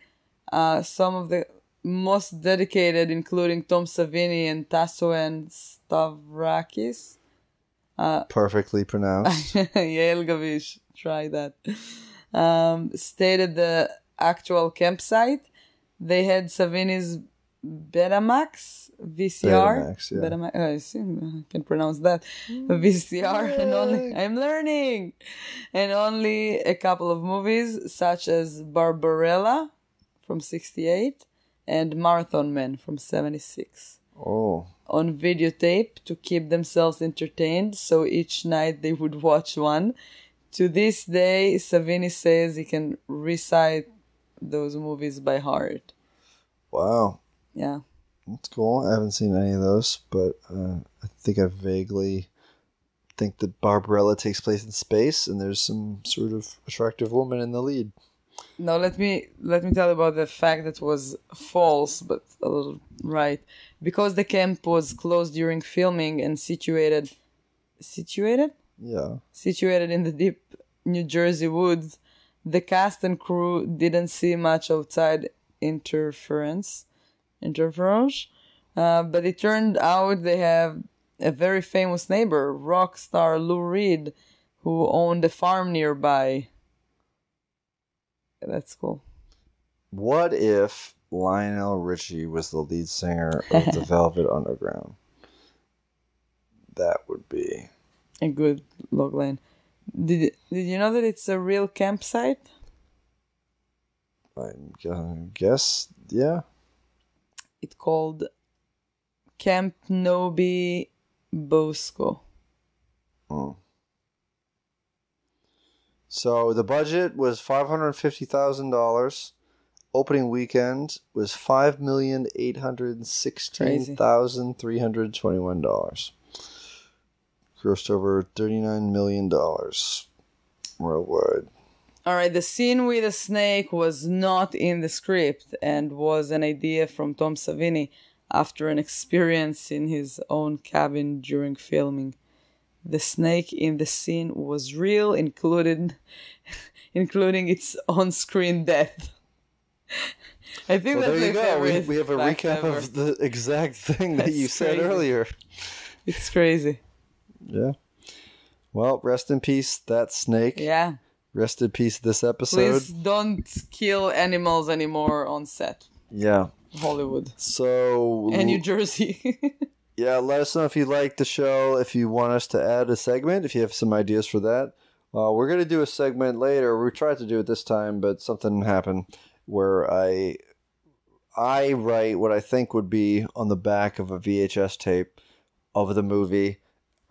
Speaker 2: some of the most dedicated, including Tom Savini and Tasso and Stavrakis.
Speaker 1: Perfectly pronounced.
Speaker 2: Yael Gavish. Try that. Stayed at the actual campsite. They had Savini's Betamax VCR.
Speaker 1: Betamax, yeah.
Speaker 2: I can pronounce that. VCR. And only I'm learning. And only a couple of movies such as Barbarella from 1968 and Marathon Man from 1976.
Speaker 1: Oh.
Speaker 2: On videotape to keep themselves entertained, so each night they would watch one. To this day, Savini says he can recite those movies by heart.
Speaker 1: Wow.
Speaker 2: Yeah.
Speaker 1: That's cool. I haven't seen any of those, but I think I vaguely think that Barbarella takes place in space and there's some sort of attractive woman in the lead.
Speaker 2: Now let me tell you about the fact that was false, but a little right. Because the camp was closed during filming and situated?
Speaker 1: Yeah.
Speaker 2: Situated in the deep New Jersey woods, the cast and crew didn't see much outside interference. But it turned out they have a very famous neighbor, rock star Lou Reed, who owned a farm nearby. That's cool.
Speaker 1: What if Lionel Richie was the lead singer of the Velvet Underground? That would be
Speaker 2: a good logline. Did you know that it's a real campsite?
Speaker 1: I guess, yeah.
Speaker 2: It's called Camp Nobi Bosco.
Speaker 1: Oh. So the budget was $550,000. Opening weekend was $5,816,321. Grossed over $39 million worldwide.
Speaker 2: All right, the scene with the snake was not in the script and was an idea from Tom Savini after an experience in his own cabin during filming. The snake in the scene was real, including its on-screen death. I think that's
Speaker 1: there you go.
Speaker 2: favorite.
Speaker 1: We have a recap
Speaker 2: ever.
Speaker 1: of the exact thing that you said earlier.
Speaker 2: It's crazy.
Speaker 1: Yeah. Well, rest in peace, that snake.
Speaker 2: Yeah.
Speaker 1: Rest in peace, this episode.
Speaker 2: Please don't kill animals anymore on set.
Speaker 1: Yeah.
Speaker 2: Hollywood.
Speaker 1: So.
Speaker 2: And New Jersey.
Speaker 1: Yeah, let us know if you like the show, if you want us to add a segment, if you have some ideas for that. We're going to do a segment later. We tried to do it this time, but something happened where I write what I think would be on the back of a VHS tape of the movie,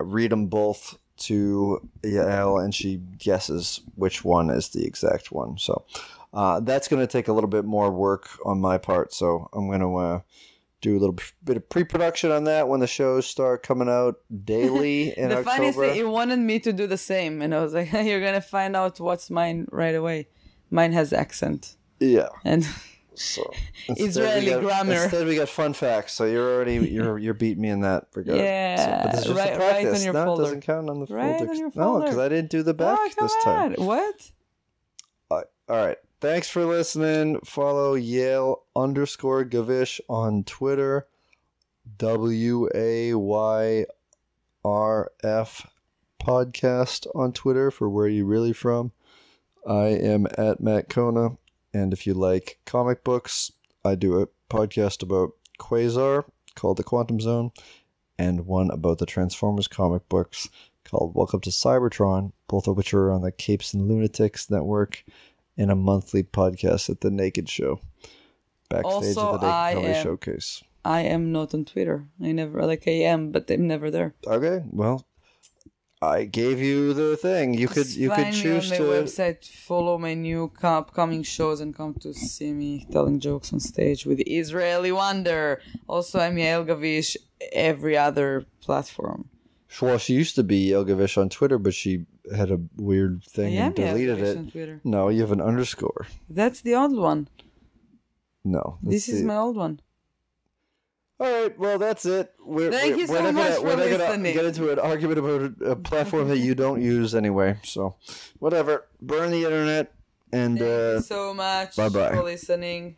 Speaker 1: read them both to Yael, and she guesses which one is the exact one. So that's going to take a little bit more work on my part, so I'm going to do a little bit of pre-production on that when the shows start coming out daily in October.
Speaker 2: The funniest thing, he wanted me to do the same, and I was like, you're going to find out what's mine right away. Mine has accent.
Speaker 1: Yeah.
Speaker 2: And
Speaker 1: so
Speaker 2: Israeli grammar.
Speaker 1: Instead we got fun facts, so you're beating me in that regard.
Speaker 2: Yeah.
Speaker 1: So, but this is just a practice.
Speaker 2: Right on your
Speaker 1: folder.
Speaker 2: folder.
Speaker 1: It doesn't count on the folder.
Speaker 2: On your
Speaker 1: No,
Speaker 2: folder.
Speaker 1: because I didn't do the back this time.
Speaker 2: What?
Speaker 1: All right. Thanks for listening. Follow Yael_Gavish on Twitter. WAYRF podcast on Twitter for Where You Really From. I am at Matt Kona. And if you like comic books, I do a podcast about Quasar called The Quantum Zone, and one about the Transformers comic books called Welcome to Cybertron, both of which are on the Capes and Lunatics network, and a monthly podcast at The Naked Show, backstage
Speaker 2: Also,
Speaker 1: at the Naked Comedy Showcase.
Speaker 2: I am not on Twitter. I am, but I'm never there.
Speaker 1: Okay, well, I gave you the thing. You could
Speaker 2: Find
Speaker 1: choose
Speaker 2: me on
Speaker 1: to.
Speaker 2: my website, follow my new upcoming shows, and come to see me telling jokes on stage with the Israeli Wonder. Also, I'm Yael Gavish, every other platform.
Speaker 1: Well, she used to be Yael Gavish on Twitter, but she had a weird thing and deleted
Speaker 2: Yael Gavish
Speaker 1: it.
Speaker 2: on Twitter.
Speaker 1: No, you have an underscore.
Speaker 2: That's the old one.
Speaker 1: No.
Speaker 2: This is my old one.
Speaker 1: All right, well, that's it.
Speaker 2: Thank you so much for
Speaker 1: we're not
Speaker 2: listening.
Speaker 1: gonna get into an argument about a platform that you don't use anyway. So, whatever. Burn the internet, and
Speaker 2: Thank you so much
Speaker 1: bye-bye.
Speaker 2: for listening.